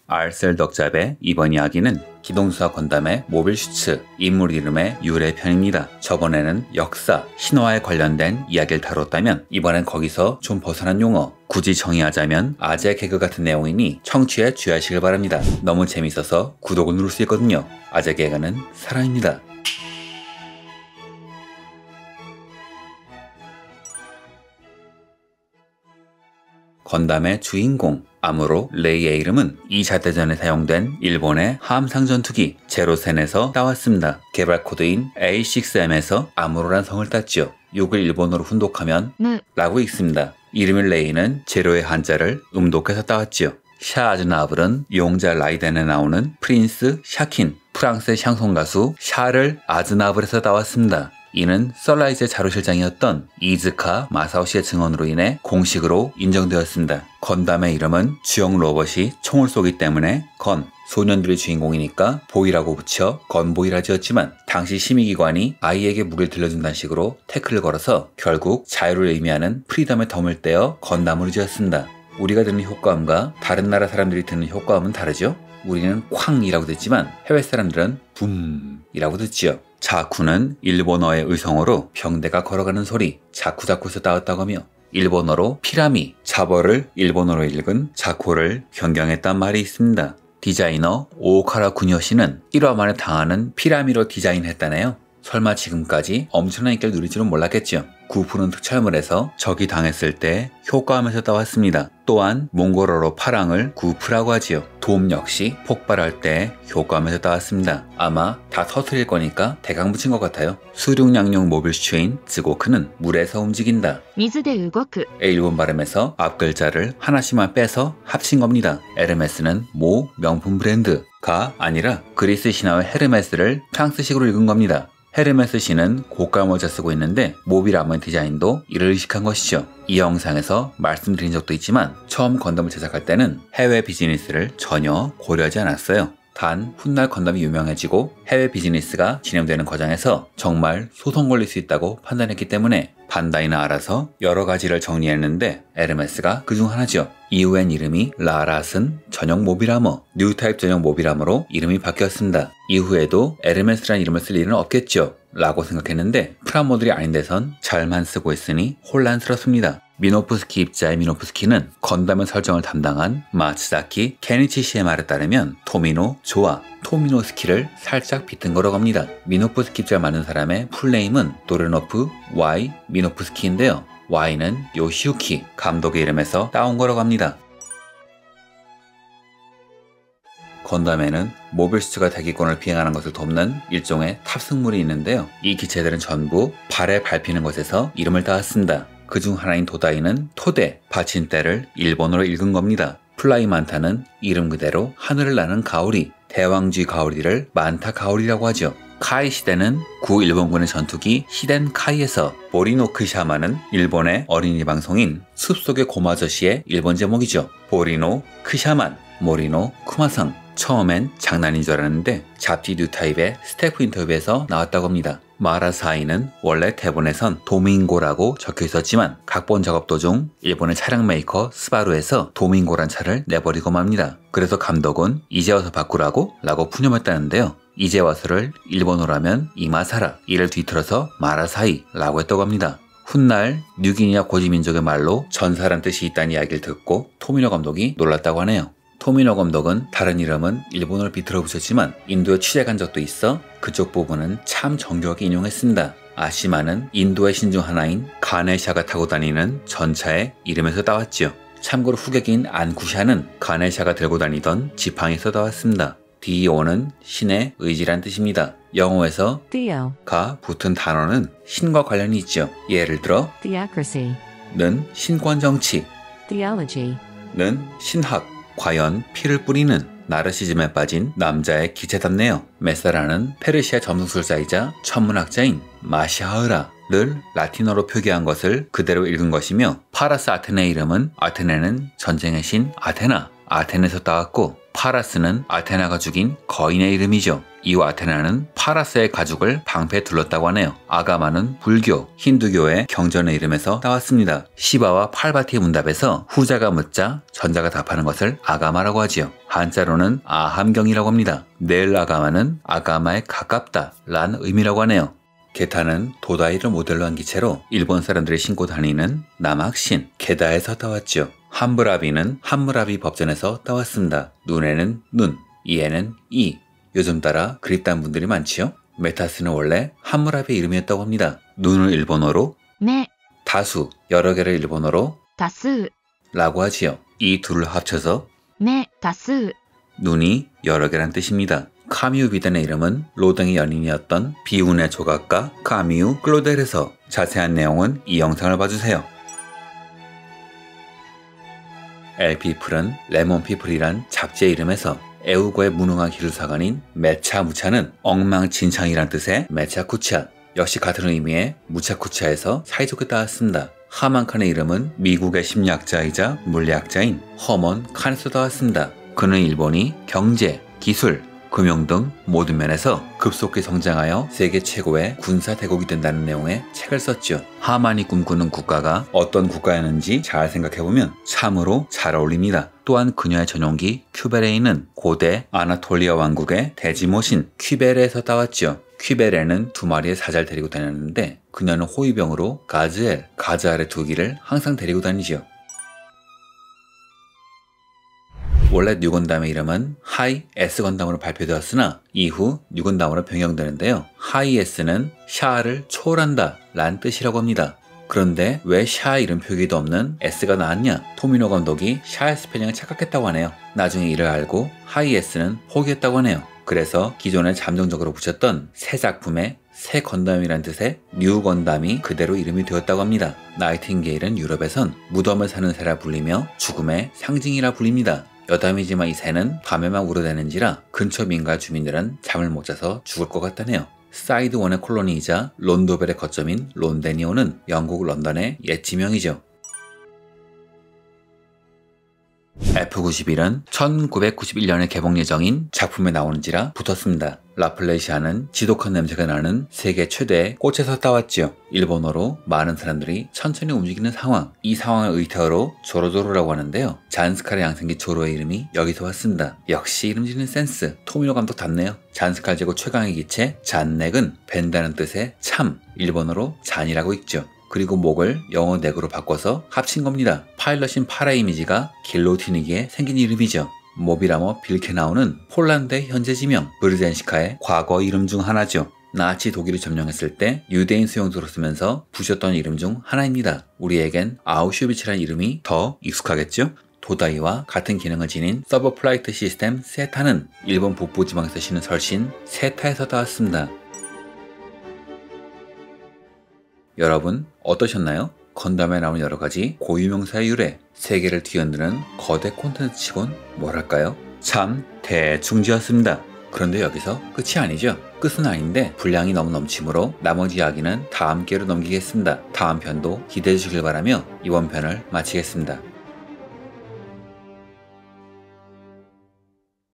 알셀 덕잡의 이번 이야기는 기동수사 건담의 모빌슈츠 인물 이름의 유래편입니다. 저번에는 역사, 신화에 관련된 이야기를 다뤘다면 이번엔 거기서 좀 벗어난 용어, 굳이 정의하자면 아재 개그 같은 내용이니 청취에 주의하시길 바랍니다. 너무 재밌어서 구독을 누를 수 있거든요. 아재 개그는 사랑입니다. 건담의 주인공 아무로 레이의 이름은 2차 대전에 사용된 일본의 함상 전투기 제로센에서 따왔습니다. 개발 코드인 A6M에서 아무로란 성을 땄죠. 욕을 일본어로 훈독하면 라고 읽습니다. 이름의 레이는 제로의 한자를 음독해서 따왔죠. 샤 아즈나블은 용자 라이덴에 나오는 프린스 샤킨, 프랑스의 샹송가수 샤를 아즈나블에서 따왔습니다. 이는 썰라이즈의 자료실장이었던 이즈카 마사오 씨의 증언으로 인해 공식으로 인정되었습니다. 건담의 이름은 주영 로봇이 총을 쏘기 때문에 건, 소년들이 주인공이니까 보이라고 붙여 건보이라 지었지만 당시 심의기관이 아이에게 무기를 들려준다는 식으로 태클을 걸어서 결국 자유를 의미하는 프리덤의 덤을 떼어 건담으로 지었습니다. 우리가 듣는 효과음과 다른 나라 사람들이 듣는 효과음은 다르죠? 우리는 쾅이라고 듣지만 해외 사람들은 붐이라고 듣지요. 자쿠는 일본어의 의성어로 병대가 걸어가는 소리, 자쿠자쿠에서 따왔다고 하며 일본어로 피라미, 자버를 일본어로 읽은 자코를 변경했단 말이 있습니다. 디자이너 오오카라 구니오 씨는 1화 만에 당하는 피라미로 디자인했다네요. 설마 지금까지 엄청난 인기를 누릴 줄은 몰랐겠죠. 구프는 특촬물 해서 적이 당했을 때 효과음에서 따왔습니다. 또한 몽골어로 파랑을 구프라고 하지요. 돔 역시 폭발할 때 효과음에서 따왔습니다. 아마 다 터트릴 거니까 대강 붙인 것 같아요. 수륙양용 모빌슈츠인 즈고크는 물에서 움직인다. 미즈데 우고쿠. 일본 발음에서 앞 글자를 하나씩만 빼서 합친 겁니다. 에르메스는 모 명품 브랜드가 아니라 그리스 신화의 헤르메스를 프랑스식으로 읽은 겁니다. 헤르메스 씨는 고가 모자 쓰고 있는데 모빌아머의 디자인도 이를 의식한 것이죠. 이 영상에서 말씀드린 적도 있지만 처음 건담을 제작할 때는 해외 비즈니스를 전혀 고려하지 않았어요. 단 훗날 건담이 유명해지고 해외 비즈니스가 진행되는 과정에서 정말 소송 걸릴 수 있다고 판단했기 때문에 반다이나 알아서 여러 가지를 정리했는데 에르메스가 그중 하나죠. 이후엔 이름이 라라슨 전용 모빌아머, 뉴타입 전용 모빌아머로 이름이 바뀌었습니다. 이후에도 에르메스라는 이름을 쓸 일은 없겠죠 라고 생각했는데 프라모델이 아닌 데선 잘만 쓰고 있으니 혼란스럽습니다. 미노프스키 입자의 미노프스키는 건담의 설정을 담당한 마츠자키 케니치 씨의 말에 따르면 토미노 조아, 토미노스키를 살짝 빗은 거라고 합니다. 미노프스키 입자를 만든 사람의 풀네임은 도르노프 Y 미노프스키인데요. Y는 요시우키 감독의 이름에서 따온 거라고 합니다. 건담에는 모빌슈츠가 대기권을 비행하는 것을 돕는 일종의 탑승물이 있는데요. 이 기체들은 전부 발에 밟히는 것에서 이름을 따왔습니다. 그중 하나인 도다이는 토대, 받침대를 일본어로 읽은 겁니다. 플라이 만타는 이름 그대로 하늘을 나는 가오리, 대왕쥐 가오리를 만타 가오리라고 하죠. 카이 시대는 구일본군의 전투기 시덴 카이에서 보리노크 샤마는 일본의 어린이 방송인 숲속의 고마저씨의 일본 제목이죠. 보리노 크샤만, 모리노 쿠마상. 처음엔 장난인 줄 알았는데 잡지 뉴타입의 스태프 인터뷰에서 나왔다고 합니다. 마라사이는 원래 대본에선 도밍고라고 적혀 있었지만 각본 작업 도중 일본의 차량 메이커 스바루에서 도밍고란 차를 내버리고 맙니다. 그래서 감독은 이제 와서 바꾸라고? 라고 푸념했다는데요. 이제 와서를 일본어로 하면 이마사라, 이를 뒤틀어서 마라사이 라고 했다고 합니다. 훗날 뉴기니아 고지민족의 말로 전사란 뜻이 있다는 이야기를 듣고 토미노 감독이 놀랐다고 하네요. 토미노 감독은 다른 이름은 일본어를 비틀어 붙였지만 인도에 취재 간 적도 있어 그쪽 부분은 참 정교하게 인용했습니다. 아시마는 인도의 신 중 하나인 가네샤가 타고 다니는 전차의 이름에서 따왔죠. 참고로 후계기인 안쿠샤는 가네샤가 들고 다니던 지팡이에서 따왔습니다. 디오는 신의 의지란 뜻입니다. 영어에서 가 붙은 단어는 신과 관련이 있죠. 예를 들어 는 신권정치, 는 신학, 과연 피를 뿌리는 나르시즘에 빠진 남자의 기체답네요. 메사라는 페르시아 점술사이자 천문학자인 마시하으라를 라틴어로 표기한 것을 그대로 읽은 것이며 파라스 아테네의 이름은 아테네는 전쟁의 신 아테나, 아테네에서 따왔고 파라스는 아테나가 죽인 거인의 이름이죠. 이후 아테나는 파라스의 가죽을 방패에 둘렀다고 하네요. 아가마는 불교, 힌두교의 경전의 이름에서 따왔습니다. 시바와 팔바티의 문답에서 후자가 묻자 전자가 답하는 것을 아가마라고 하지요. 한자로는 아함경이라고 합니다. 네일 아가마는 아가마에 가깝다 라는 의미라고 하네요. 게타는 도다이를 모델로 한 기체로 일본 사람들이 신고 다니는 남학신 게다에서 따왔죠. 함무라비는 함무라비 법전에서 따왔습니다. 눈에는 눈, 이에는 이. 요즘 따라 그립다는 분들이 많지요. 메타스는 원래 함무라비의 이름이었다고 합니다. 눈을 일본어로 네, 다수, 여러 개를 일본어로 多数 라고 하지요. 이 둘을 합쳐서 ね、多数 눈이 여러 개란 뜻입니다. 카미우 비단의 이름은 로댕의 연인이었던 비운의 조각가 카미우 클로델에서 자세한 내용은 이 영상을 봐주세요. 엘피플은 레몬피플이란 잡지의 이름에서 애우고의 무능한 기술사관인 메차무차는 엉망진창이란 뜻의 메차쿠차, 역시 같은 의미의 무차쿠차에서 사이좋게 따왔습니다. 하만칸의 이름은 미국의 심리학자이자 물리학자인 허먼 칸에서 따왔습니다. 그는 일본이 경제, 기술, 금융 등 모든 면에서 급속히 성장하여 세계 최고의 군사 대국이 된다는 내용의 책을 썼죠. 하만이 꿈꾸는 국가가 어떤 국가였는지 잘 생각해보면 참으로 잘 어울립니다. 또한 그녀의 전용기 큐베레이는 고대 아나톨리아 왕국의 대지모신 퀴베레에서 따왔죠. 퀴베레는 두 마리의 사자를 데리고 다녔는데 그녀는 호위병으로 가즈엘, 가자알의 두 기를 항상 데리고 다니죠. 원래 뉴건담의 이름은 하이 S 건담으로 발표되었으나 이후 뉴건담으로 변경되는데요. 하이 S는 샤를 초월한다 라는 뜻이라고 합니다. 그런데 왜 샤 이름 표기도 없는 S가 나왔냐? 토미노 감독이 샤의 스펠링을 착각했다고 하네요. 나중에 이를 알고 하이 S는 포기했다고 하네요. 그래서 기존에 잠정적으로 붙였던 새 작품의 새 건담이란 뜻의 뉴 건담이 그대로 이름이 되었다고 합니다. 나이팅게일은 유럽에선 무덤을 사는 새라 불리며 죽음의 상징이라 불립니다. 여담이지만 이 새는 밤에만 우러대는지라 근처 민가 주민들은 잠을 못 자서 죽을 것 같다네요. 사이드 1의 콜로니이자 론도벨의 거점인 론데니오는 영국 런던의 옛 지명이죠. F91은 1991년에 개봉 예정인 작품에 나오는지라 붙었습니다. 라플레시아는 지독한 냄새가 나는 세계 최대의 꽃에서 따왔지요. 일본어로 많은 사람들이 천천히 움직이는 상황, 이 상황을 의태어로 조로조로라고 하는데요. 잔스칼의 양생기 조로의 이름이 여기서 왔습니다. 역시 이름 짓는 센스, 토미노 감독 답네요. 잔스칼 제국 최강의 기체 잔넥은 벤다는 뜻의 참, 일본어로 잔이라고 읽죠. 그리고 목을 영어 넥으로 바꿔서 합친 겁니다. 파일럿인 파라의 이미지가 길로틴이기에 생긴 이름이죠. 모비라머 빌케나우는 폴란드의 현재 지명, 브르젠시카의 과거 이름 중 하나죠. 나치 독일을 점령했을 때 유대인 수용소로 쓰면서 부셨던 이름 중 하나입니다. 우리에겐 아우슈비츠라는 이름이 더 익숙하겠죠? 도다이와 같은 기능을 지닌 서버 플라이트 시스템 세타는 일본 북부지방에서 쉬는 설신 세타에서 따왔습니다. 여러분 어떠셨나요? 건담에 나오는 여러가지 고유명사의 유래, 세계를 뒤흔드는 거대 콘텐츠치곤 뭐랄까요? 참 대충 지었습니다. 그런데 여기서 끝이 아니죠. 끝은 아닌데 분량이 너무 넘치므로 나머지 이야기는 다음 기회로 넘기겠습니다. 다음 편도 기대해 주시길 바라며 이번 편을 마치겠습니다.